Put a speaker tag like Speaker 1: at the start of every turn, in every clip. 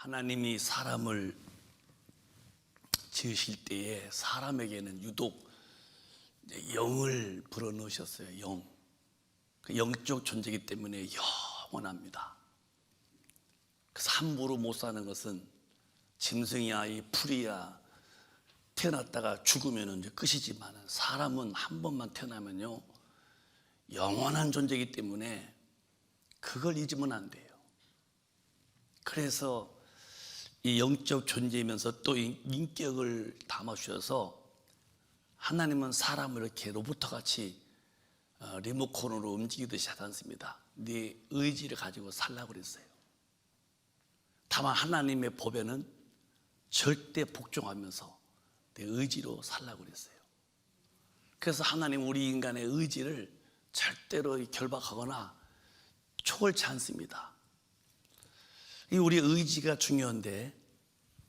Speaker 1: 하나님이 사람을 지으실 때에 사람에게는 유독 영을 불어넣으셨어요. 영. 그 영적 존재이기 때문에 영원합니다. 그래서 함부로 못 사는 것은 짐승이야 이 풀이야 태어났다가 죽으면 이제 끝이지만 사람은 한 번만 태어나면요 영원한 존재이기 때문에 그걸 잊으면 안 돼요. 그래서 이 영적 존재이면서 또 인격을 담아주셔서 하나님은 사람을 이렇게 로봇같이 리모컨으로 움직이듯이 하지 않습니다. 네 의지를 가지고 살라고 그랬어요. 다만 하나님의 법에는 절대 복종하면서 내 의지로 살라고 그랬어요. 그래서 하나님 우리 인간의 의지를 절대로 결박하거나 초월치 않습니다. 이 우리 의지가 중요한데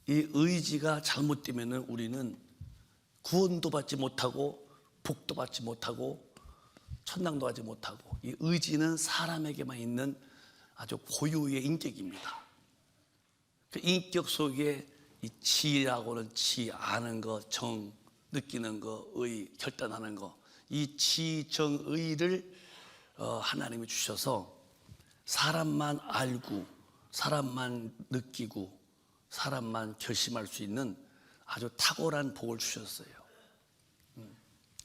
Speaker 1: 이 의지가 잘못되면 우리는 구원도 받지 못하고 복도 받지 못하고 천당도 하지 못하고, 이 의지는 사람에게만 있는 아주 고유의 인격입니다. 그 인격 속에 이 지라고는 지, 아는 거, 정, 느끼는 거, 의, 결단하는 거, 이 지, 정, 의를 하나님이 주셔서 사람만 알고 사람만 느끼고 사람만 결심할 수 있는 아주 탁월한 복을 주셨어요.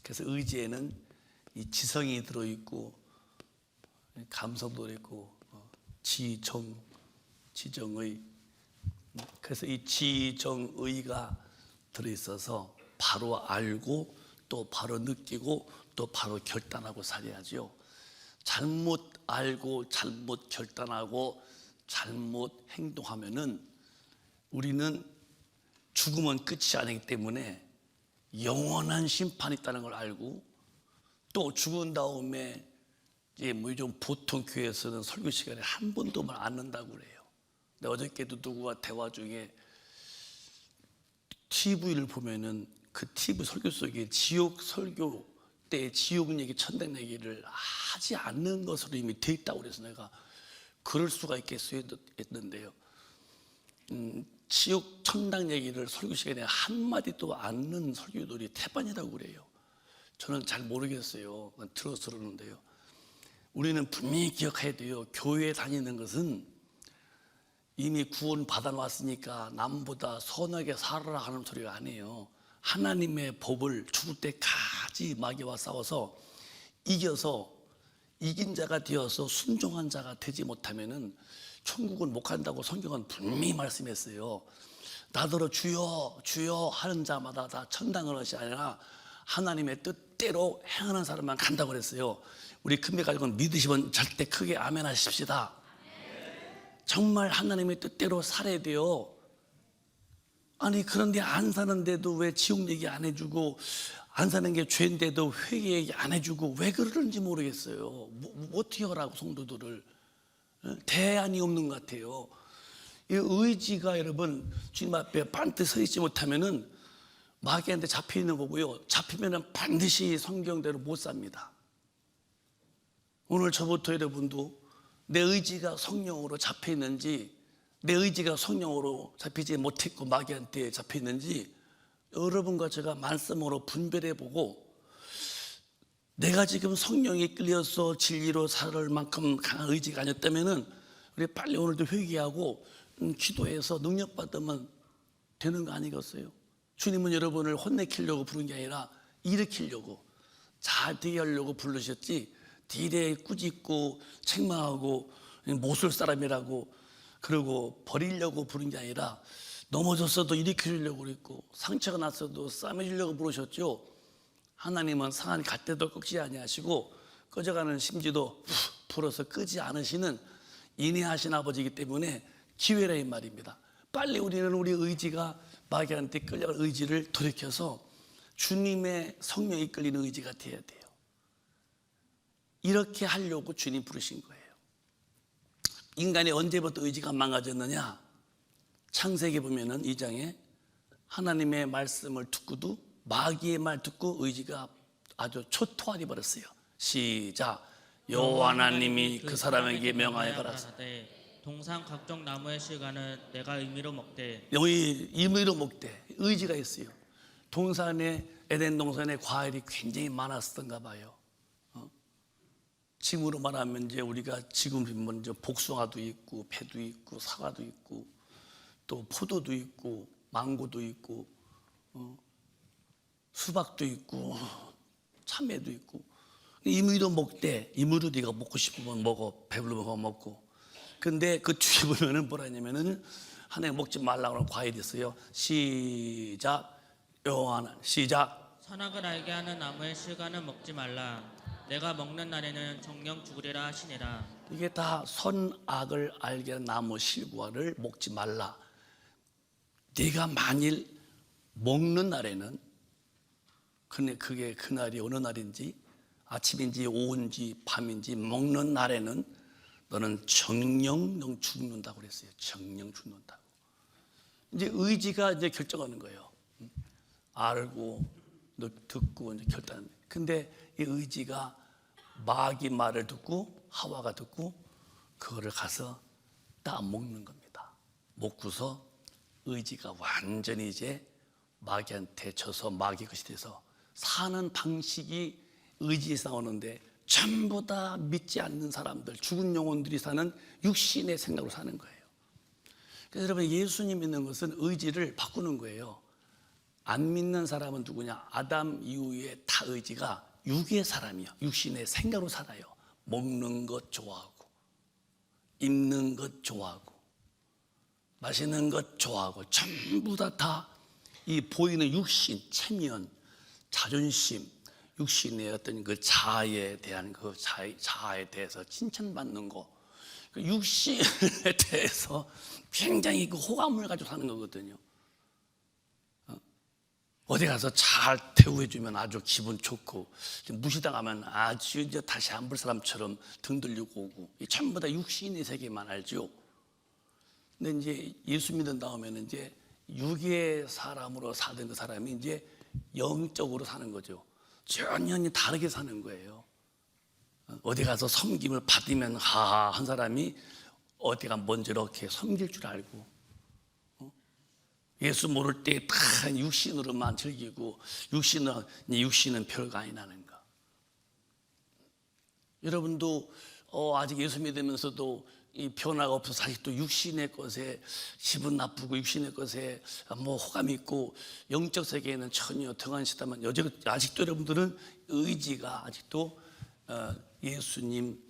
Speaker 1: 그래서 의지에는 이 지성이 들어있고 감성도 들어있고 지정, 지정의, 그래서 이 지정의가 들어있어서 바로 알고 또 바로 느끼고 또 바로 결단하고 살아야죠. 잘못 알고 잘못 결단하고 잘못 행동하면은 우리는 죽으면 끝이 아니기 때문에 영원한 심판이 있다는 걸 알고, 또 죽은 다음에 이제 뭐 요즘 보통 교회에서는 설교 시간에 한 번도 말 안 한다고 그래요. 근데 어저께도 누구와 대화 중에 TV를 보면은 그 TV 설교 속에 지옥 설교 때 지옥 얘기, 천당 얘기를 하지 않는 것으로 이미 돼 있다고 그래서 내가 그럴 수가 있겠어요 했는데요. 지옥 천당 얘기를 설교 시간에 한마디도 안 하는 설교들이 태반이라고 그래요. 저는 잘 모르겠어요. 들어서 그러는데요. 우리는 분명히 기억해야 돼요. 교회에 다니는 것은 이미 구원 받아놨으니까 남보다 선하게 살아라 하는 소리가 아니에요. 하나님의 법을 죽을 때까지 마귀와 싸워서 이겨서 이긴 자가 되어서 순종한 자가 되지 못하면은 천국은 못 간다고 성경은 분명히 말씀했어요. 나더러 주여 주여 하는 자마다 다 천당을 것이 아니라 하나님의 뜻대로 행하는 사람만 간다고 그랬어요. 우리 큰배 가족은 믿으시면 절대 크게 아멘 하십시다. 정말 하나님의 뜻대로 살아야 돼요. 아니 그런데 안 사는데도 왜 지옥 얘기 안 해주고, 안 사는 게 죄인데도 회개 얘기 안 해주고 왜 그러는지 모르겠어요. 어떻게 하라고 성도들을. 대안이 없는 것 같아요. 이 의지가 여러분 주님 앞에 반드시 서 있지 못하면은 마귀한테 잡혀 있는 거고요. 잡히면은 반드시 성경대로 못 삽니다. 오늘 저부터 여러분도 내 의지가 성령으로 잡혀 있는지, 내 의지가 성령으로 잡히지 못했고 마귀한테 잡혀 있는지 여러분과 제가 말씀으로 분별해 보고, 내가 지금 성령에 끌려서 진리로 살 만큼 강한 의지가 아니었다면은 우리 빨리 오늘도 회개하고 기도해서 능력 받으면 되는 거 아니겠어요? 주님은 여러분을 혼내키려고 부른 게 아니라 일으키려고, 잘 되게 하려고 부르셨지, 딜에 꾸짖고 책망하고 못쓸 사람이라고 그러고 버리려고 부른 게 아니라 넘어졌어도 일으키려고 그랬고 상처가 났어도 싸매주려고 부르셨죠. 하나님은 상한 갓대도 꺾지 아니하시고 꺼져가는 심지도 풀어서 끄지 않으시는 인내하신 아버지이기 때문에 기회라 이 말입니다. 빨리 우리는 우리 의지가 마귀한테 끌려갈 의지를 돌이켜서 주님의 성령이 끌리는 의지가 되어야 돼요. 이렇게 하려고 주님 부르신 거예요. 인간이 언제부터 의지가 망가졌느냐? 창세기 보면은 2장에 하나님의 말씀을 듣고도 마귀의 말 듣고 의지가 아주 초토화돼 버렸어요. 시작. 여호와 하나님이 그 사람에게 명하여 가라사대
Speaker 2: 동산 각종 나무의 실과는 내가 의미로 먹되.
Speaker 1: 여기 임의로 먹되 의지가 있어요. 동산에 에덴 동산에 과일이 굉장히 많았던가 봐요. 지금으로 말하면 이제 우리가 지금 먼저 복숭아도 있고 배도 있고 사과도 있고 또 포도도 있고 망고도 있고 수박도 있고 참외도 있고 임의로 먹되 임의로 네가 먹고 싶으면 먹어 배부르면 먹고. 근데 그 뒤에 보면은 뭐라 했냐면은 하나님 먹지 말라고 하는 과일이 있어요. 시작. 요한은 시작.
Speaker 2: 선악을 알게 하는 나무의 실과는 먹지 말라. 내가 먹는 날에는 정령 죽으리라 하시니라.
Speaker 1: 이게 다 선악을 알게 하는 나무 실과를 먹지 말라. 네가 만일 먹는 날에는, 근데 그게 그날이 어느 날인지 아침인지 오후인지 밤인지 먹는 날에는 너는 정령 죽는다고 그랬어요. 정령 죽는다고. 이제 의지가 이제 결정하는 거예요. 알고 너 듣고 이제 결단. 근데 이 의지가 마귀 말을 듣고 하와가 듣고 그거를 가서 따먹는 겁니다. 먹고서 의지가 완전히 이제 마귀한테 져서 마귀 것이 돼서 사는 방식이 의지에서 나오는데 전부 다 믿지 않는 사람들, 죽은 영혼들이 사는 육신의 생각으로 사는 거예요. 그래서 여러분, 예수님 믿는 것은 의지를 바꾸는 거예요. 안 믿는 사람은 누구냐? 아담 이후에 다 의지가 육의 사람이야. 육신의 생각으로 살아요. 먹는 것 좋아하고, 입는 것 좋아하고, 마시는 것 좋아하고, 전부 다 이 보이는 육신, 체면, 자존심, 육신의 어떤 그 자아에 대한 그 자아에 대해서 칭찬받는 거, 그 육신에 대해서 굉장히 그 호감을 가지고 사는 거거든요. 어디 가서 잘 대우해주면 아주 기분 좋고, 무시당하면 아주 이제 다시 안 볼 사람처럼 등 들리고 오고, 전부 다 육신의 세계만 알죠. 근데 이제 예수 믿은 다음에는 이제 육의 사람으로 사던 그 사람이 이제 영적으로 사는 거죠. 전혀 다르게 사는 거예요. 어디 가서 섬김을 받으면 하하 한 사람이 어디가 먼저 이렇게 섬길 줄 알고, 예수 모를 때 다 육신으로만 즐기고 육신은 별거 아니라는 거. 여러분도 아직 예수 믿으면서도 이 변화가 없어서 아직도 육신의 것에 기분 나쁘고 육신의 것에 뭐 호감이 있고 영적 세계에는 전혀 등한시다만 아직도 여러분들은 의지가 아직도 예수님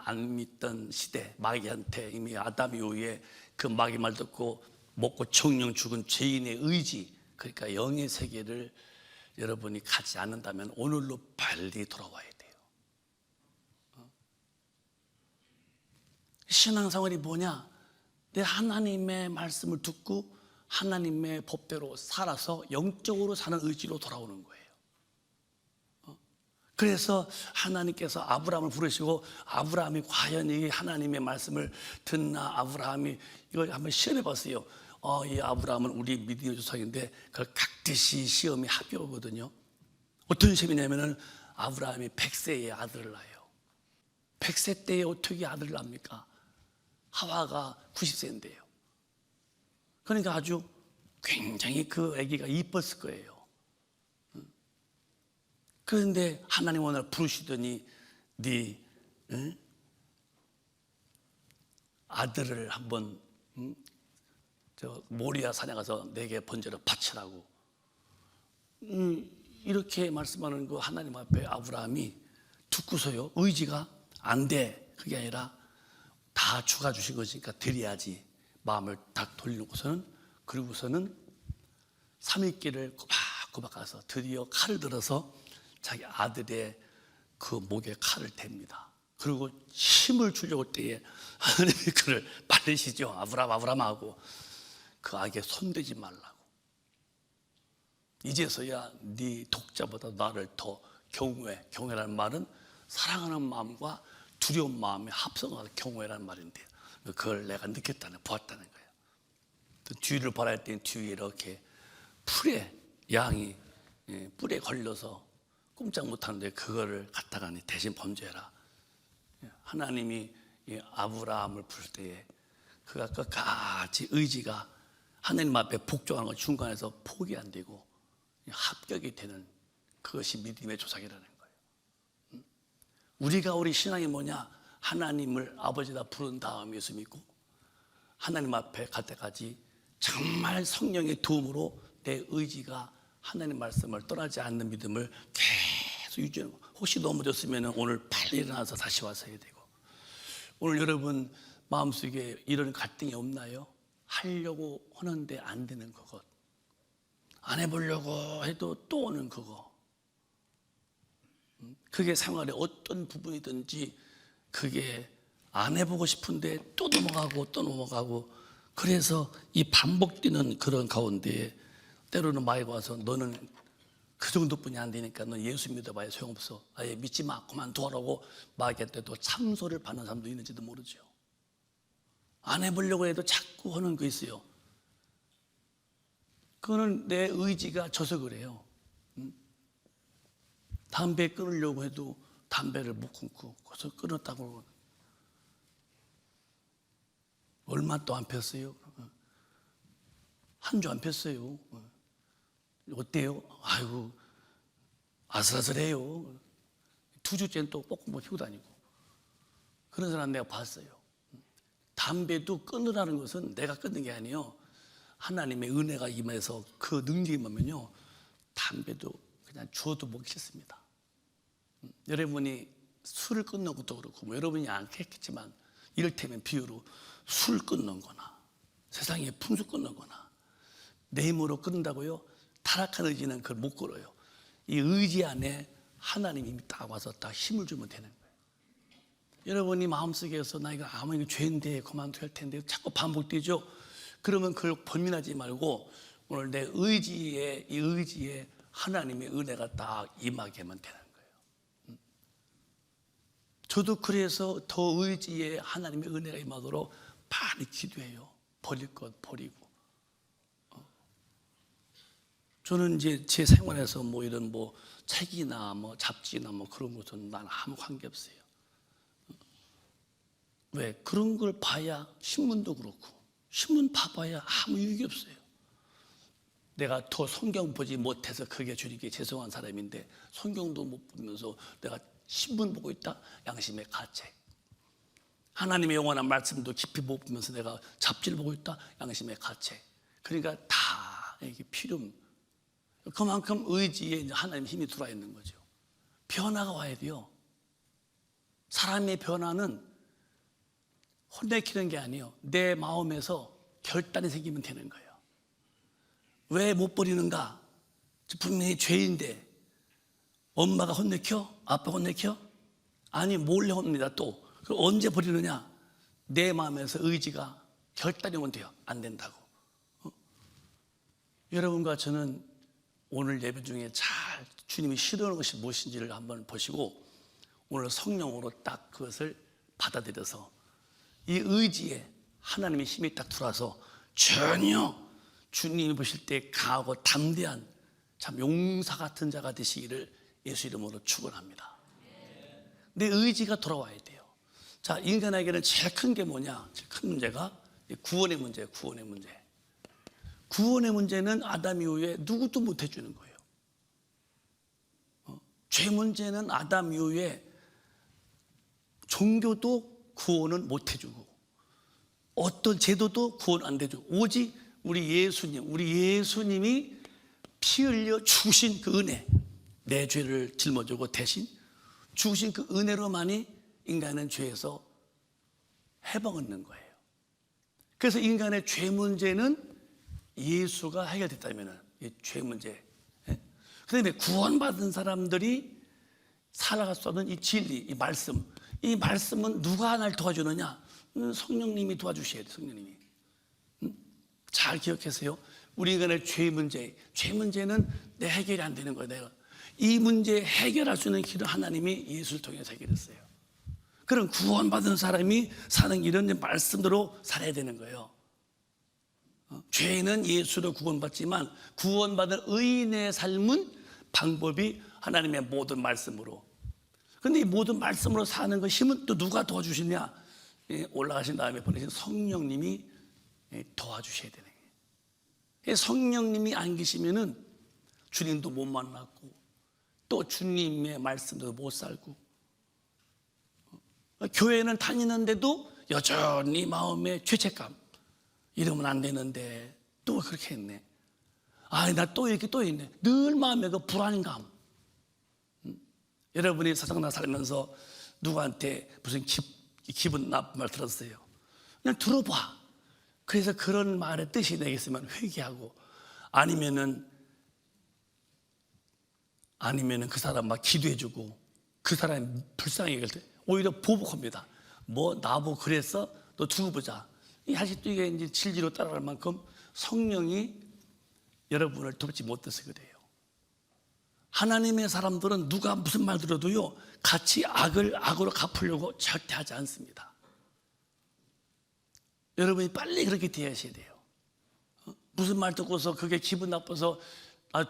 Speaker 1: 안 믿던 시대 마귀한테 이미 아담 이후에 그 마귀 말 듣고 먹고 정령 죽은 죄인의 의지, 그러니까 영의 세계를 여러분이 가지 않는다면 오늘로 빨리 돌아와야 돼요. 신앙생활이 뭐냐? 내 하나님의 말씀을 듣고 하나님의 법대로 살아서 영적으로 사는 의지로 돌아오는 거예요. 그래서 하나님께서 아브라함을 부르시고, 아브라함이 과연 이 하나님의 말씀을 듣나? 아브라함이 이걸 한번 시험해 봤어요. 이 아브라함은 우리 믿음의 조상인데 그걸 각듯이 시험에 합격하거든요. 어떤 시험이냐면은 아브라함이 100세에 아들을 낳아요. 100세 때에 어떻게 아들을 낳습니까? 하와가 90세인데요. 그러니까 아주 굉장히 그 아기가 이뻤을 거예요. 그런데 하나님 오늘 부르시더니 네 아들을 한번 저 모리아 산에 가서 내게 번제를 바치라고 이렇게 말씀하는 그 하나님 앞에 아브라함이 듣고서요, 의지가 안 돼. 그게 아니라 다 주가 주신 것이니까 드려야지 마음을 딱 돌리고서는, 그리고서는 3일길을 꼬박꼬박 가서 드디어 칼을 들어서 자기 아들의 그 목에 칼을 댑니다. 그리고 힘을 주려고 할 때에 하나님이 그를 빨리시죠. 아브라함 하고 그 악에 손대지 말라고. 이제서야 네 독자보다 나를 더 경외. 경외라는 말은 사랑하는 마음과 두려운 마음의 합성한 경외라는 말인데, 그걸 내가 느꼈다는, 보았다는 거예요. 또 뒤를 바라볼 때는 뒤에 이렇게 풀에 양이 뿔에 걸려서 꼼짝 못하는데 그거를 갖다가 대신 범죄해라. 하나님이 아브라함을 부를 때에 그가 끝까지 의지가 하나님 앞에 복종하는 것 중간에서 포기 안 되고 합격이 되는 그것이 믿음의 조상이라는 거예요. 우리가 우리 신앙이 뭐냐? 하나님을 아버지다 부른 다음 예수 믿고 하나님 앞에 갈 때까지 정말 성령의 도움으로 내 의지가 하나님 말씀을 떠나지 않는 믿음을 계속 유지하는 거예요. 혹시 넘어졌으면 오늘 빨리 일어나서 다시 와서 해야 되고, 오늘 여러분 마음속에 이런 갈등이 없나요? 하려고 하는데 안 되는 그것, 안 해보려고 해도 또 오는 그거, 그게 생활의 어떤 부분이든지 그게 안 해보고 싶은데 또 넘어가고 또 넘어가고, 그래서 이 반복되는 그런 가운데 때로는 마이가 와서 너는 그 정도뿐이 안 되니까 넌 예수 믿어봐야 소용없어, 아예 믿지 마, 그만두라고 말할 때도 참소를 받는 사람도 있는지도 모르죠. 안 해보려고 해도 자꾸 하는 거 있어요. 그거는 내 의지가 져서 그래요. 담배 끊으려고 해도 담배를 못 끊고 그래서 끊었다고. 얼마 또 안 폈어요? 한 주 안 폈어요. 어때요? 아이고 아슬아슬해요. 2주째는 또 뽀끔 못 피고 다니고. 그런 사람 내가 봤어요. 담배도 끊으라는 것은 내가 끊는 게 아니에요. 하나님의 은혜가 임해서 그 능력이 임하면요, 담배도 그냥 주어도 먹기 싫습니다. 여러분이 술을 끊는 것도 그렇고, 뭐 여러분이 안 했겠지만 이를테면 비유로 술 끊는 거나 세상의 풍수 끊는 거나 내 힘으로 끊는다고요? 타락한 의지는 그걸 못 걸어요. 이 의지 안에 하나님이 딱 와서 딱 힘을 주면 되는 거예요. 여러분이 마음속에서 나 이거 아무 이거 죄인데 그만둬야 할 텐데 자꾸 반복되죠? 그러면 그걸 번민하지 말고 오늘 내 의지에, 이 의지에 하나님의 은혜가 딱 임하게 하면 되는 거예요. 저도 그래서 더 의지에 하나님의 은혜가 임하도록 많이 기도해요. 버릴 것 버리고. 저는 이제 제 생활에서 뭐 이런 뭐 책이나 뭐 잡지나 뭐 그런 것은 난 아무 관계 없어요. 왜? 그런 걸 봐야, 신문도 그렇고 신문 봐봐야 아무 유익이 없어요. 내가 더 성경 보지 못해서 그게 주님께 죄송한 사람인데 성경도 못 보면서 내가 신문 보고 있다? 양심의 가책. 하나님의 영원한 말씀도 깊이 못 보면서 내가 잡지를 보고 있다? 양심의 가책. 그러니까 다 이게 필요. 그만큼 의지에 이제 하나님의 힘이 들어와 있는 거죠. 변화가 와야 돼요. 사람의 변화는 혼내키는 게 아니에요. 내 마음에서 결단이 생기면 되는 거예요. 왜 못 버리는가? 분명히 죄인데 엄마가 혼내켜? 아빠가 혼내켜? 아니 몰래 혼냅니다. 또 그럼 언제 버리느냐? 내 마음에서 의지가 결단이 오면 돼요. 안 된다고. 여러분과 저는 오늘 예배 중에 잘 주님이 싫어하는 것이 무엇인지를 한번 보시고 오늘 성령으로 딱 그것을 받아들여서 이 의지에 하나님의 힘이 딱 들어와서 전혀 주님이 보실 때 강하고 담대한 참 용사 같은 자가 되시기를 예수 이름으로 축원합니다. 내 의지가 돌아와야 돼요. 자, 인간에게는 제일 큰 게 뭐냐? 제일 큰 문제가 구원의 문제예요. 구원의 문제. 구원의 문제는 아담 이후에 누구도 못 해주는 거예요. 죄 문제는 아담 이후에 종교도 구원은 못 해주고 어떤 제도도 구원 안 해주고 오직 우리 예수님이 피 흘려 주신 그 은혜, 내 죄를 짊어지고 대신 주신 그 은혜로만이 인간은 죄에서 해방 얻는 거예요. 그래서 인간의 죄 문제는 예수가 해결됐다면 이 죄 문제, 그다음에 구원받은 사람들이 살아갈 수 없는 이 진리, 이 말씀은 누가 날 도와주느냐? 성령님이 도와주셔야 돼요. 성령님이. 잘 기억하세요. 우리 인간의 죄 문제는 내 해결이 안 되는 거예요. 내가 이 문제 해결할 수 있는 길은 하나님이 예수를 통해서 해결했어요. 그럼 구원받은 사람이 사는 길은 말씀대로 살아야 되는 거예요. 죄인은 예수로 구원받지만 구원받은 의인의 삶은 방법이 하나님의 모든 말씀으로. 그런데 이 모든 말씀으로 사는 그 힘은 또 누가 도와주시냐? 올라가신 다음에 보내신 성령님이 도와주셔야 되는 거예요. 성령님이 안 계시면은 주님도 못 만났고 또 주님의 말씀도 못 살고, 교회는 다니는데도 여전히 마음에 죄책감, 이러면 안 되는데 또 그렇게 했네, 나 또 이렇게 또 있네, 늘 마음에 그 불안감. 여러분이 세상나 살면서 누구한테 무슨 기분 나쁜 말 들었어요? 그냥 들어봐. 그래서 그런 말의 뜻이 내겠으면 회개하고, 아니면은 그 사람 막 기도해주고, 그 사람이 불쌍하게 될 때 오히려 보복합니다. 뭐 나보고 그랬어? 너 두고 보자. 아직도 이게 이제 진리로 따라갈 만큼 성령이 여러분을 돕지 못해서 그래요. 하나님의 사람들은 누가 무슨 말 들어도요, 같이 악을 악으로 갚으려고 절대 하지 않습니다. 여러분이 빨리 그렇게 대하셔야 돼요. 무슨 말 듣고서 그게 기분 나빠서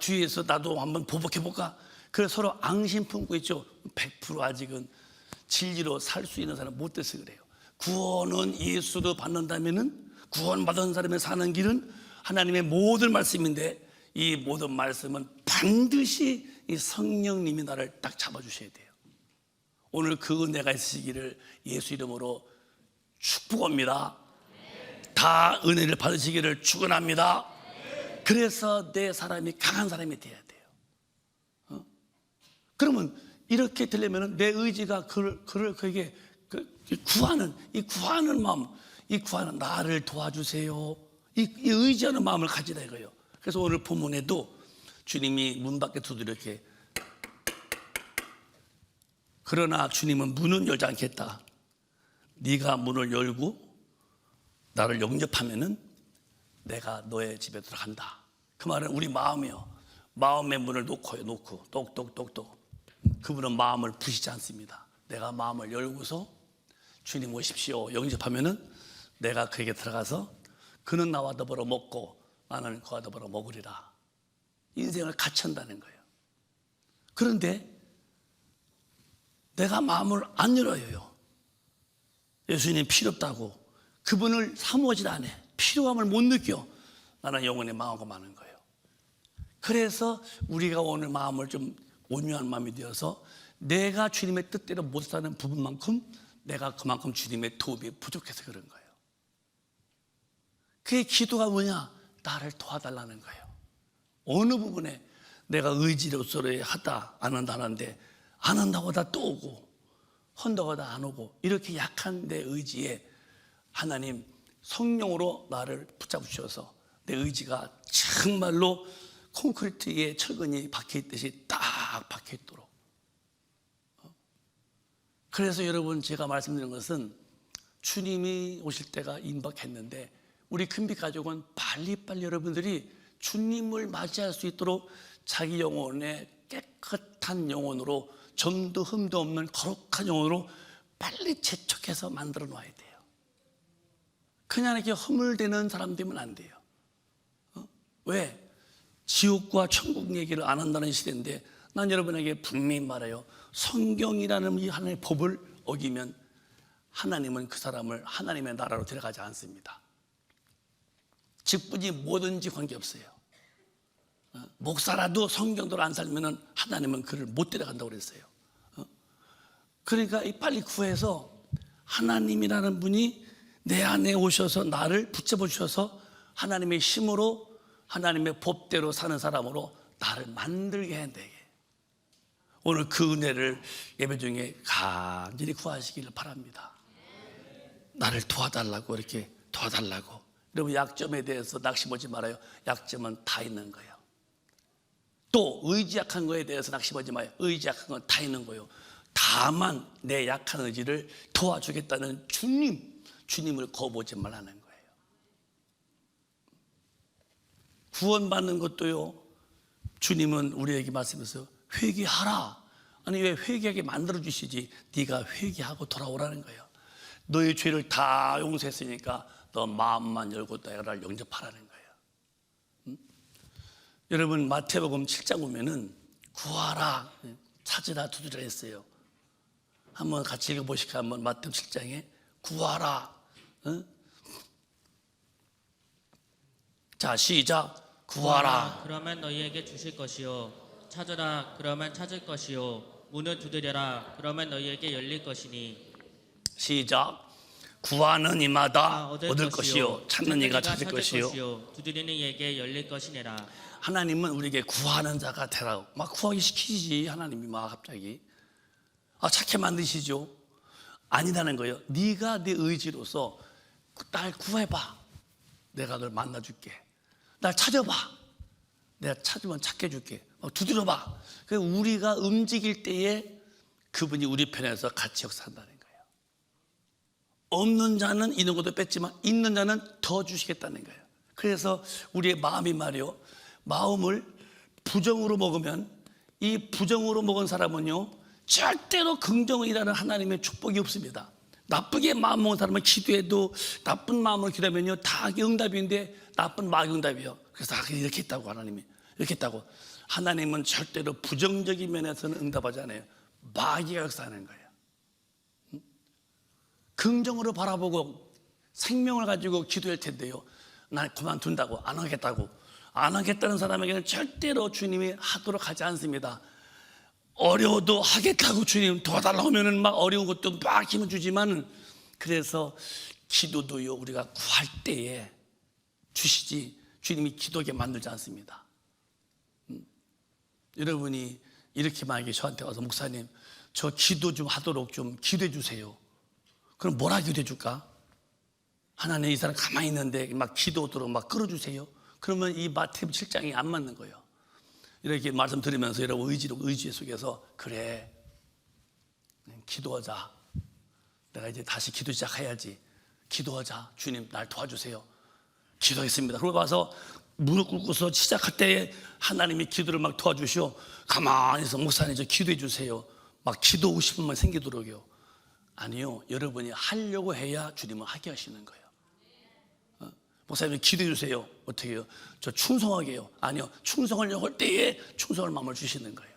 Speaker 1: 주위에서 나도 한번 보복해볼까? 그래서 서로 앙심 품고 있죠. 100% 아직은 진리로 살 수 있는 사람 못 돼서 그래요. 구원은 예수로 받는다면은, 구원받은 사람의 사는 길은 하나님의 모든 말씀인데, 이 모든 말씀은 반드시 이 성령님이 나를 딱 잡아주셔야 돼요. 오늘 그 은혜가 있으시기를 예수 이름으로 축복합니다. 다 은혜를 받으시기를 축원합니다. 그래서 내 사람이 강한 사람이 돼야 돼요. 그러면 이렇게 되려면 내 의지가 그게 구하는 마음, 이 구하는 나를 도와주세요, 이 의지하는 마음을 가지라 이거예요. 그래서 오늘 본문에도 주님이 문 밖에 두드려 이렇게, 그러나 주님은 문은 열지 않겠다. 네가 문을 열고 나를 영접하면은 내가 너의 집에 들어간다. 그 말은 우리 마음이요, 마음의 문을 놓고 똑똑똑똑. 그분은 마음을 부시지 않습니다. 내가 마음을 열고서 주님 오십시오 영접하면은 내가 그에게 들어가서 그는 나와 더불어 먹고 나는 그와 더불어 먹으리라. 인생을 같이 한다는 거예요. 그런데 내가 마음을 안 열어요. 예수님 필요 없다고, 그분을 사모하지 않아, 필요함을 못 느껴. 나는 영혼의 마음과 많은 거예요. 그래서 우리가 오늘 마음을 좀 온유한 마음이 되어서 내가 주님의 뜻대로 못 사는 부분만큼 내가 그만큼 주님의 도움이 부족해서 그런 거예요. 그의 기도가 뭐냐? 나를 도와달라는 거예요. 어느 부분에 내가 의지로서를 하다 안 한다 하는데, 안 한다고 하다 또 오고, 한다고 하다 안 오고, 이렇게 약한 내 의지에 하나님 성령으로 나를 붙잡으셔서 내 의지가 정말로 콘크리트에 철근이 박혀있듯이 딱 박혀있도록. 그래서 여러분, 제가 말씀드린 것은 주님이 오실 때가 임박했는데 우리 큰빛 가족은 빨리빨리 여러분들이 주님을 맞이할 수 있도록 자기 영혼의 깨끗한 영혼으로, 점도 흠도 없는 거룩한 영혼으로 빨리 재촉해서 만들어 놔야 돼요. 그냥 이렇게 허물대는 사람 되면 안 돼요. 왜? 지옥과 천국 얘기를 안 한다는 시대인데, 난 여러분에게 분명히 말해요. 성경이라는 이 하나님의 법을 어기면 하나님은 그 사람을 하나님의 나라로 데려가지 않습니다. 직분이 뭐든지 관계없어요. 목사라도 성경대로 안 살면 하나님은 그를 못 데려간다고 그랬어요. 그러니까 빨리 구해서 하나님이라는 분이 내 안에 오셔서 나를 붙잡아 주셔서 하나님의 힘으로, 하나님의 법대로 사는 사람으로 나를 만들게 해야 돼. 오늘 그 은혜를 예배 중에 간절히 구하시기를 바랍니다. 나를 도와달라고, 이렇게 도와달라고. 여러분, 약점에 대해서 낙심하지 말아요. 약점은 다 있는 거예요. 또 의지 약한 거에 대해서 낙심하지 마요. 의지 약한 건 다 있는 거예요. 다만 내 약한 의지를 도와주겠다는 주님을 거부하지 말라는 거예요. 구원받는 것도요, 주님은 우리에게 말씀해서 회개하라. 아니, 왜 회개하게 만들어주시지? 네가 회개하고 돌아오라는 거예요. 너의 죄를 다 용서했으니까 너 마음만 열고 나를 영접하라는 거예요. 여러분, 마태복음 7장 보면은 구하라, 찾으라, 두드리라 했어요. 한번 같이 읽어보실까요? 한번 마태복음 7장에 구하라. 어? 자, 시작. 구하라.
Speaker 2: 그러면 너희에게 주실 것이요 찾으라 그러면 찾을 것이요 문을 두드려라 그러면 너희에게 열릴 것이니.
Speaker 1: 시작. 구하는 이마다 얻을 것이요 찾는 이가
Speaker 2: 이가
Speaker 1: 찾을 것이요
Speaker 2: 두드리는 이에게 열릴 것이니라.
Speaker 1: 하나님은 우리에게 구하는 자가 되라고 막 구하기 시키지. 하나님이 막 갑자기 착해 만드시죠. 아니라는 거예요. 네가 네 의지로서 날 구해봐. 내가 널 만나줄게. 날 찾아봐. 내가 찾으면 찾게 해줄게. 두드려봐. 우리가 움직일 때에 그분이 우리 편에서 같이 역사한다는 거예요. 없는 자는 있는 것도 뺐지만 있는 자는 더 주시겠다는 거예요. 그래서 우리의 마음이 말이요, 마음을 부정으로 먹으면 이 부정으로 먹은 사람은요 절대로 긍정이라는 하나님의 축복이 없습니다. 나쁘게 마음 먹은 사람은 기도해도 나쁜 마음으로 기도하면요 다 응답인데 나쁜 막 응답이요. 그래서 이렇게 했다고 하나님이 이렇게 했다고. 하나님은 절대로 부정적인 면에서는 응답하지 않아요. 마귀가 역사하는 거예요. 긍정으로 바라보고 생명을 가지고 기도할 텐데요, 난 그만둔다고 안 하겠다고 안 하겠다는 사람에게는 절대로 주님이 하도록 하지 않습니다. 어려워도 하겠다고 주님 도와달라고 하면은 막 어려운 것도 막 힘을 주지만, 그래서 기도도요 우리가 구할 때에 주시지 주님이 기도하게 만들지 않습니다. 여러분이 이렇게 만약에 저한테 와서 목사님 저 기도 좀 하도록 좀 기도해 주세요. 그럼 뭐라 기도해 줄까? 하나님 이 사람 가만히 있는데 막 기도하도록 막 끌어주세요. 그러면 이 마태복음 7장이 안 맞는 거예요. 이렇게 말씀 들으면서 여러분 의지 속에서 그래 기도하자. 내가 이제 다시 기도 시작해야지. 기도하자. 주님 날 도와주세요. 기도했습니다. 그러고 와서 무릎 꿇고서 시작할 때 하나님이 기도를 막 도와주시오. 가만히 있어. 목사님 저 기도해 주세요. 막 기도하고 싶은 말 생기도록요. 아니요, 여러분이 하려고 해야 주님은 하게 하시는 거예요. 목사님 기도해 주세요. 어떻게 해요? 저 충성하게 해요. 아니요, 충성하려고 할 때에 충성할 마음을 주시는 거예요.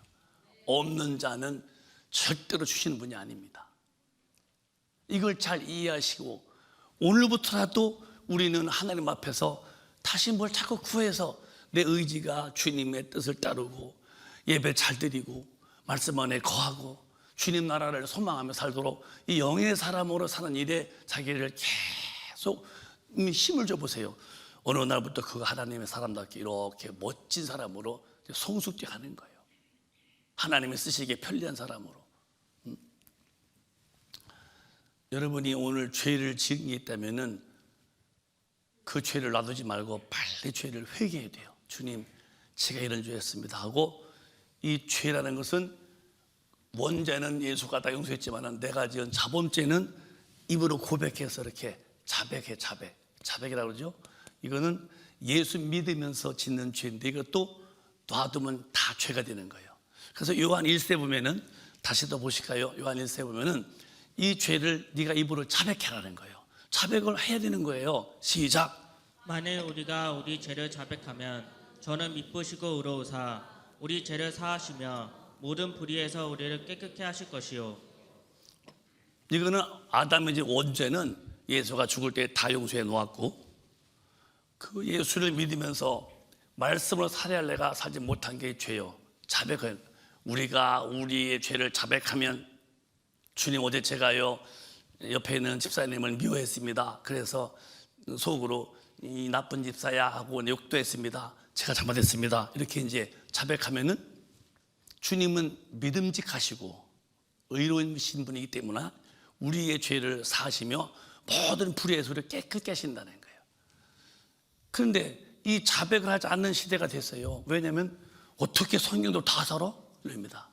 Speaker 1: 없는 자는 절대로 주시는 분이 아닙니다. 이걸 잘 이해하시고 오늘부터라도 우리는 하나님 앞에서 다시 뭘 자꾸 구해서 내 의지가 주님의 뜻을 따르고 예배 잘 드리고 말씀 안에 거하고 주님 나라를 소망하며 살도록 이 영의 사람으로 사는 일에 자기를 계속 힘을 줘보세요. 어느 날부터 그 하나님의 사람답게 이렇게 멋진 사람으로 성숙돼 가는 거예요. 하나님이 쓰시기에 편리한 사람으로. 여러분이 오늘 죄를 지은 게 있다면은 그 죄를 놔두지 말고 빨리 죄를 회개해야 돼요. 주님, 제가 이런 죄였습니다 하고, 이 죄라는 것은 원죄는 예수가 다 용서했지만 내가 지은 자범죄는 입으로 고백해서 이렇게 자백이라고 그러죠. 이거는 예수 믿으면서 짓는 죄인데 이것도 놔두면 다 죄가 되는 거예요. 그래서 요한 1세 보면은 다시 더 보실까요? 요한 1세 보면은 이 죄를 네가 입으로 자백해라는 거예요. 자백을 해야 되는 거예요. 시작.
Speaker 2: 만일 우리가 우리 죄를 자백하면 저는 미쁘시고 의로우사 우리 죄를 사하시며 모든 불의에서 우리를 깨끗게 하실 것이요.
Speaker 1: 이거는 아담의 이제 원죄는 예수가 죽을 때 다 용서해 놓았고, 그 예수를 믿으면서 말씀으로 살아야 내가 살지 못한 게 죄요. 자백을 우리가 우리의 죄를 자백하면, 주님 어제 제가요 옆에 있는 집사님을 미워했습니다. 그래서 속으로 이 나쁜 집사야 하고 욕도 했습니다. 제가 잘못했습니다. 이렇게 이제 자백하면은 주님은 믿음직하시고 의로우신 분이기 때문에 우리의 죄를 사하시며 모든 불의에서 우리를 깨끗게 하신다는 거예요. 그런데 이 자백을 하지 않는 시대가 됐어요. 왜냐하면 어떻게 성경대로 다 살아? 이럽니다.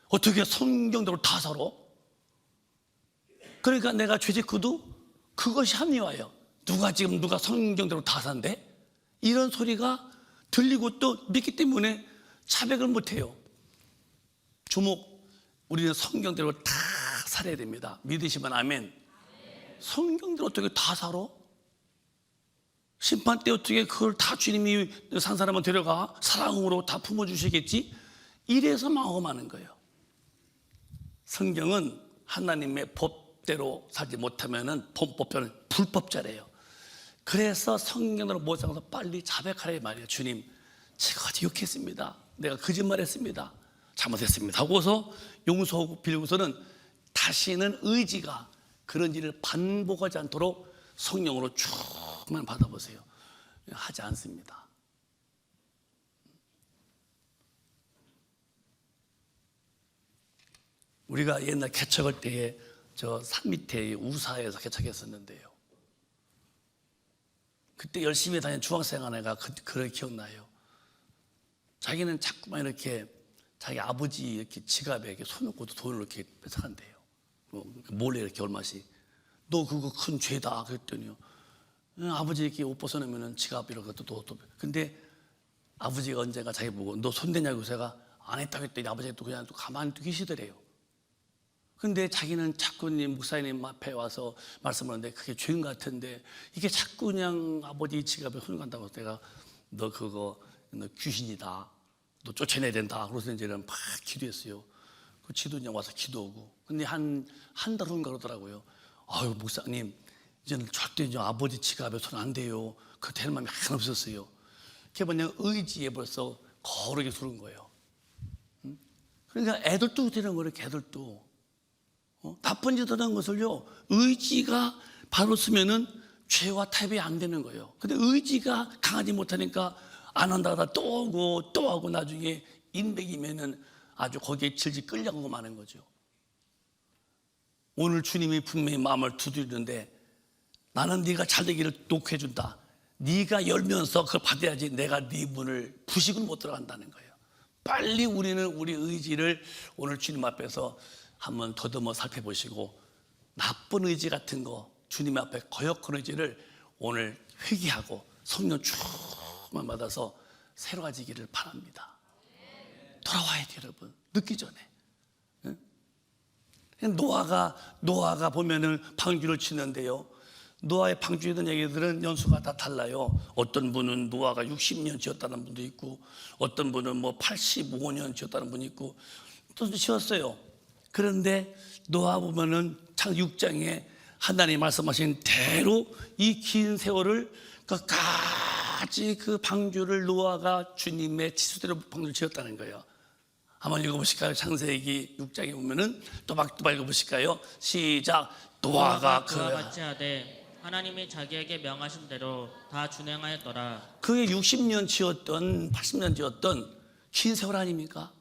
Speaker 1: 어떻게 성경대로 다 살아? 그러니까 내가 죄짓고도 그것이 합리화예요. 누가 성경대로 다 산대? 이런 소리가 들리고 또 믿기 때문에 자백을 못해요. 주목, 우리는 성경대로 다 살아야 됩니다. 믿으시면 아멘. 성경대로 어떻게 다 살아? 심판 때 어떻게 그걸 다 주님이 산 사람을 데려가 사랑으로 다 품어주시겠지? 이래서 마음하는 거예요. 성경은 하나님의 법 법대로 살지 못하면은 범법자는 불법자래요. 그래서 성경으로 모셔서 빨리 자백하라 말이에요. 주님, 제가 어디 욕했습니다. 내가 거짓말했습니다. 잘못했습니다. 하고서 용서하고 빌고서는 다시는 의지가 그런 일을 반복하지 않도록 성령으로 쭉만 받아보세요. 하지 않습니다. 우리가 옛날 개척할 때에 저 산 밑에 우사에서 개척했었는데요. 그때 열심히 다니는 중학생 아내가 그걸 기억나요. 자기는 자꾸만 이렇게 자기 아버지 이렇게 지갑에 이렇게 손 넣고 돈을 이렇게 뺏어간대요. 몰래 이렇게 얼마씩. 너 그거 큰 죄다. 그랬더니요. 아버지 이렇게 옷 벗어내면은 지갑 이런 것도 또. 근데 아버지가 언젠가 자기 보고 너 손대냐고 제가 안 했다고 했더니 아버지가 또 그냥 또 가만히 또 계시더래요. 근데 자기는 자꾸 목사님 앞에 와서 말씀하는데 그게 죄인 같은데 이게 자꾸 그냥 아버지 지갑에 손 간다고 내가 너 그거 너 귀신이다. 너 쫓아내야 된다. 그래서 이제는 막 기도했어요. 그 지도자 와서 기도하고. 근데 한 달 후인가 그러더라고요. 아유, 목사님, 이제는 절대 이제 아버지 지갑에 손 안 대요. 그 될 마음이 하나 없었어요. 그게 뭐냐, 의지에 벌써 거룩이 두른 거예요. 그러니까 애들도 되는 거예요, 애들도. 나쁜 짓 하는 것을요, 의지가 바로 쓰면은 죄와 타협이 안 되는 거예요. 근데 의지가 강하지 못하니까 안 한다가 또 오고 또 하고 나중에 인백이면은 아주 거기에 질질 끌려가고 마는 거죠. 오늘 주님이 분명히 마음을 두드리는데 나는 네가 잘되기를 녹해 준다. 네가 열면서 그걸 받아야지 내가 네 문을 부식을 못 들어간다는 거예요. 빨리 우리는 우리 의지를 오늘 주님 앞에서 한번 더듬어 살펴보시고 나쁜 의지 같은 거 주님 앞에 거역한 의지를 오늘 회개하고 성령 충만 받아서 새로워지기를 바랍니다. 돌아와야 돼요, 여러분. 늦기 전에. 노아가 보면은 방주를 치는데요. 노아의 방주에 있는 얘기들은 연수가 다 달라요. 어떤 분은 노아가 60년 지었다는 분도 있고, 어떤 분은 뭐 85년 지었다는 분이 있고, 또 지었어요. 그런데 노아 보면은 창 6장에 하나님 말씀하신 대로 이 긴 세월을 끝까지 그 방주를 노아가 주님의 지수대로 방주를 지었다는 거예요. 한번 읽어보실까요? 창세기 6장에 보면은 또박또박 읽어보실까요? 시작. 노아가
Speaker 2: 그와 같이 하되 하나님이 자기에게 명하신 대로 다 준행하였더라.
Speaker 1: 그게 60년 지었던 80년 지었던 긴 세월 아닙니까?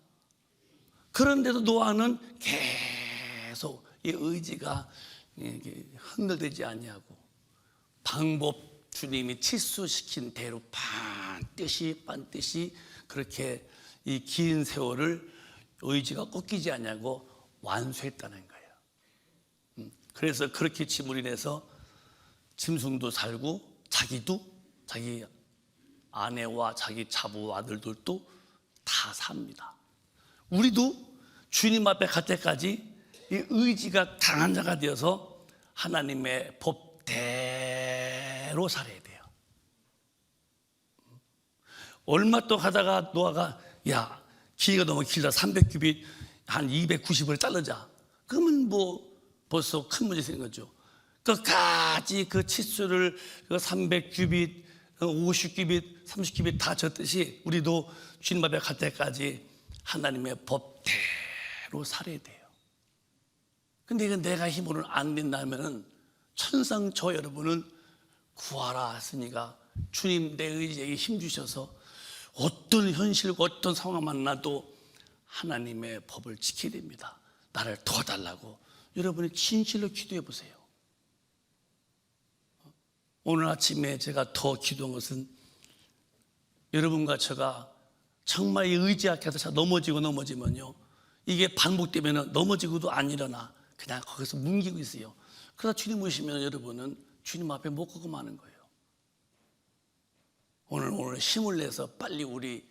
Speaker 1: 그런데도 노아는 계속 이 의지가 흔들리지 아니하고 방법 주님이 칠수시킨 대로 반드시 그렇게 이 긴 세월을 의지가 꺾이지 않냐고 완수했다는 거예요. 그래서 그렇게 짐을 인해서 짐승도 살고 자기도 자기 아내와 자기 자부 아들들도 다 삽니다. 우리도 주님 앞에 갈 때까지 이 의지가 강한 자가 되어서 하나님의 법대로 살아야 돼요. 얼마 또 하다가 노아가 야, 길이가 너무 길다. 300규빗 한 290을 자르자. 그러면 뭐 벌써 큰 문제 생긴 거죠. 끝까지 그 치수를 300규빗, 50규빗, 30규빗 다 졌듯이 우리도 주님 앞에 갈 때까지 하나님의 법대로 살아야 돼요. 근데 이건 내가 힘으로는 안 된다면은 천상 저 여러분은 구하라 했으니까 주님 내 의지에 힘 주셔서 어떤 현실과 어떤 상황 만나도 하나님의 법을 지켜야 됩니다. 나를 도와달라고 여러분이 진실로 기도해 보세요. 오늘 아침에 제가 더 기도한 것은 여러분과 제가 정말 이 의지 앞에서 넘어지면요 이게 반복되면 넘어지고도 안 일어나 그냥 거기서 뭉기고 있어요. 그러다 주님 오시면 여러분은 주님 앞에 못 가고 마는 거예요. 오늘 힘을 내서 빨리 우리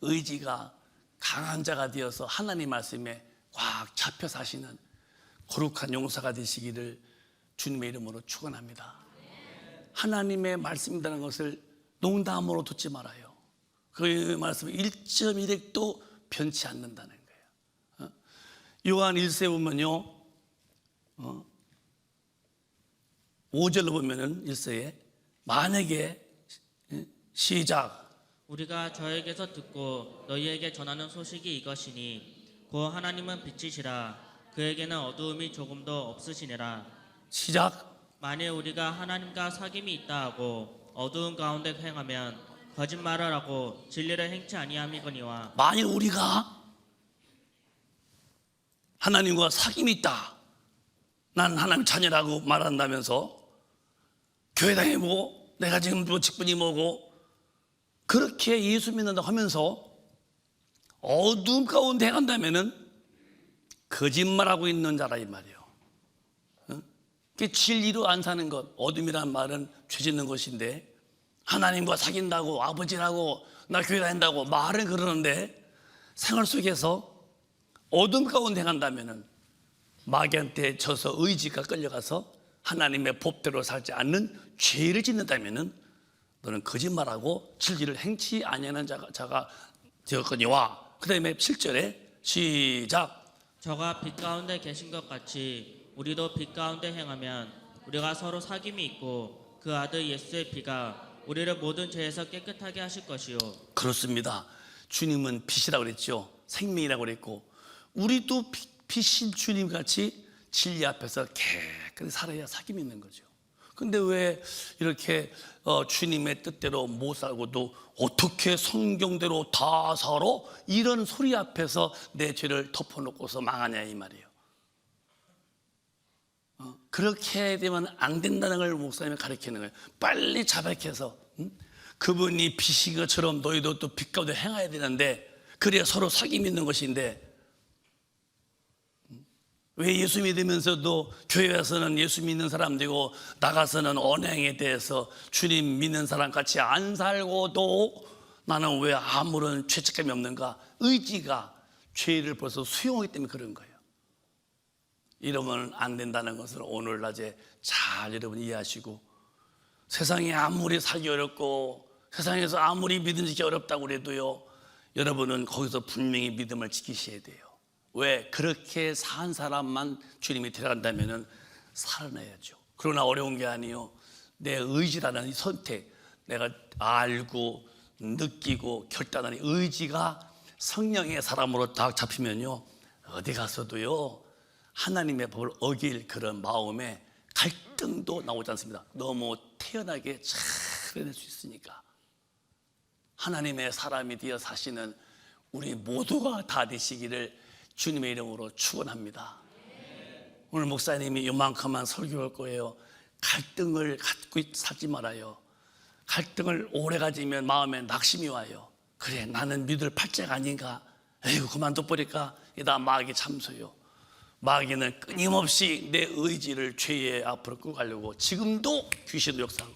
Speaker 1: 의지가 강한 자가 되어서 하나님 말씀에 꽉 잡혀 사시는 거룩한 용사가 되시기를 주님의 이름으로 축원합니다. 하나님의 말씀이라는 것을 농담으로 듣지 말아요. 그 말씀은 1.1핵도 변치 않는다는 거예요. 요한 1세 보면요 5절로 보면은 1서에 만약에 시작
Speaker 2: 우리가 저에게서 듣고 너희에게 전하는 소식이 이것이니 곧 하나님은 빛이시라 그에게는 어두움이 조금도 없으시니라.
Speaker 1: 시작
Speaker 2: 만일 우리가 하나님과 사귐이 있다 하고 어두운 가운데 행하면 거짓말을 하고 진리를 행치 아니함이거니와.
Speaker 1: 만일 우리가 하나님과 사귐이 있다, 난 하나님 자녀라고 말한다면서 교회 다니고 내가 지금 뭐 직분이 뭐고 그렇게 예수 믿는다고 하면서 어두움 가운데 행한다면은 거짓말하고 있는 자라 이 말이에요. 그 진리로 안 사는 것, 어둠이란 말은 죄 짓는 것인데 하나님과 사귄다고 아버지라고 나 교회 다닌다고 말은 그러는데 생활 속에서 어둠 가운데 행한다면은 마귀한테 져서 의지가 끌려가서 하나님의 법대로 살지 않는 죄를 짓는다면은 너는 거짓말하고 진리를 행치 아니하는 자가 되었거니와. 그 다음에 7절에 시작
Speaker 2: 저가 빛 가운데 계신 것 같이 우리도 빛 가운데 행하면 우리가 서로 사귐이 있고 그 아들 예수의 피가 우리를 모든 죄에서 깨끗하게 하실 것이요.
Speaker 1: 그렇습니다. 주님은 빛이라고 그랬죠. 생명이라고 그랬고 우리도 빛인 주님 같이 진리 앞에서 깨끗이 살아야 사귐이 있는 거죠. 근데 왜 이렇게 주님의 뜻대로 못 살고도 어떻게 성경대로 다 살아? 이런 소리 앞에서 내 죄를 덮어놓고서 망하냐 이 말이에요. 그렇게 되면 안 된다는 걸 목사님이 가르치는 거예요. 빨리 자백해서 그분이 빛인 것처럼 너희도 또 빛 가운데 행해야 되는데 그래야 서로 사귐이 있는 것인데 왜 예수 믿으면서도 교회에서는 예수 믿는 사람들이고 나가서는 언행에 대해서 주님 믿는 사람 같이 안 살고도 나는 왜 아무런 죄책감이 없는가? 의지가 죄를 벌써 수용하기 때문에 그런 거예요. 이러면 안 된다는 것을 오늘 낮에 잘 여러분 이해하시고 세상에 아무리 살기 어렵고 세상에서 아무리 믿음 지키기 어렵다고 그래도요 여러분은 거기서 분명히 믿음을 지키셔야 돼요. 왜? 그렇게 산 사람만 주님이 데려간다면 살아나야죠. 그러나 어려운 게 아니요 내 의지라는 이 선택, 내가 알고 느끼고 결단하는 의지가 성령의 사람으로 딱 잡히면요 어디 가서도요 하나님의 법을 어길 그런 마음에 갈등도 나오지 않습니다. 너무 태연하게 잘 해낼 수 있으니까. 하나님의 사람이 되어 사시는 우리 모두가 다 되시기를 주님의 이름으로 축원합니다. 오늘 목사님이 요만큼만 설교할 거예요. 갈등을 갖고 살지 말아요. 갈등을 오래 가지면 마음에 낙심이 와요. 그래 나는 믿을 팔자가 아닌가, 에휴 그만둬버릴까, 이다 마귀 참소요. 마귀는 끊임없이 내 의지를 죄의 앞으로 끌고 가려고 지금도 귀신도 역사하고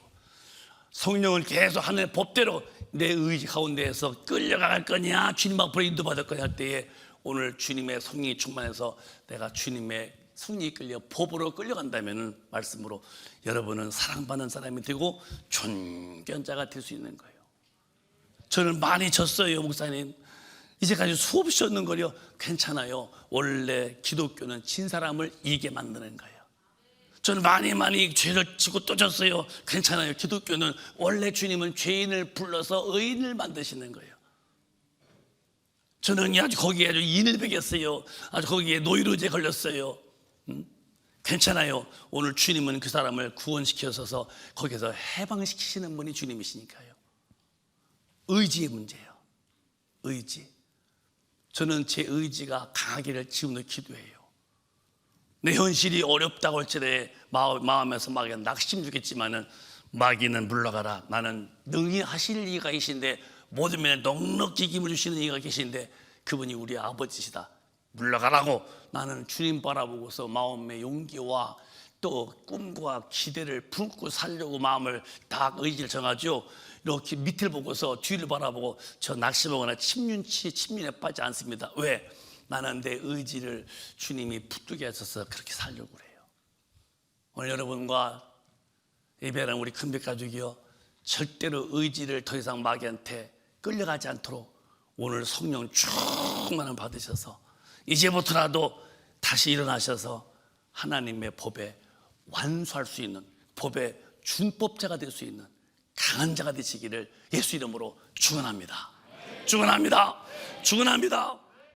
Speaker 1: 성령을 계속 하는 법대로 내 의지 가운데에서 끌려갈 거냐 주님 앞으로 인도받을 거냐 할 때에 오늘 주님의 성령이 충만해서 내가 주님의 성령이 끌려 법으로 끌려간다면 말씀으로 여러분은 사랑받는 사람이 되고 존경자가 될 수 있는 거예요. 저는 많이 졌어요 목사님. 이제까지 수없이 졌는 거요. 괜찮아요. 원래 기독교는 진 사람을 이기게 만드는 거예요. 저는 많이 죄를 지고 또 졌어요. 괜찮아요. 기독교는 원래 주님은 죄인을 불러서 의인을 만드시는 거예요. 저는 아주 거기에 아주 인을 베겼어요. 아주 거기에 노이로제 걸렸어요. 괜찮아요. 오늘 주님은 그 사람을 구원시켜서 거기서 해방시키시는 분이 주님이시니까요. 의지의 문제예요. 의지. 저는 제 의지가 강하기를 지금도 기도해요. 내 현실이 어렵다고 할 적에 마음에서 마귀가 낙심 주겠지만은 마귀는 물러가라. 나는 능히 하실 이가 계신데 모든 면에 넉넉히 힘을 주시는 이가 계신데 그분이 우리 아버지시다. 물러가라고. 나는 주님 바라보고서 마음의 용기와 또 꿈과 기대를 품고 살려고 마음을 딱 의지를 정하죠. 이렇게 밑을 보고서 뒤를 바라보고 저 낙심하거나 침륜에 빠지지 않습니다. 왜? 나는 내 의지를 주님이 붙들게 하셔서 그렇게 살려고 그래요. 오늘 여러분과 예배하는 우리 큰빛 가족이요 절대로 의지를 더 이상 마귀한테 끌려가지 않도록 오늘 성령 충만을 받으셔서 이제부터라도 다시 일어나셔서 하나님의 법에 완수할 수 있는, 법의 준법자가 될 수 있는 강한 자가 되시기를 예수 이름으로 축원합니다. 축원합니다. 축원합니다.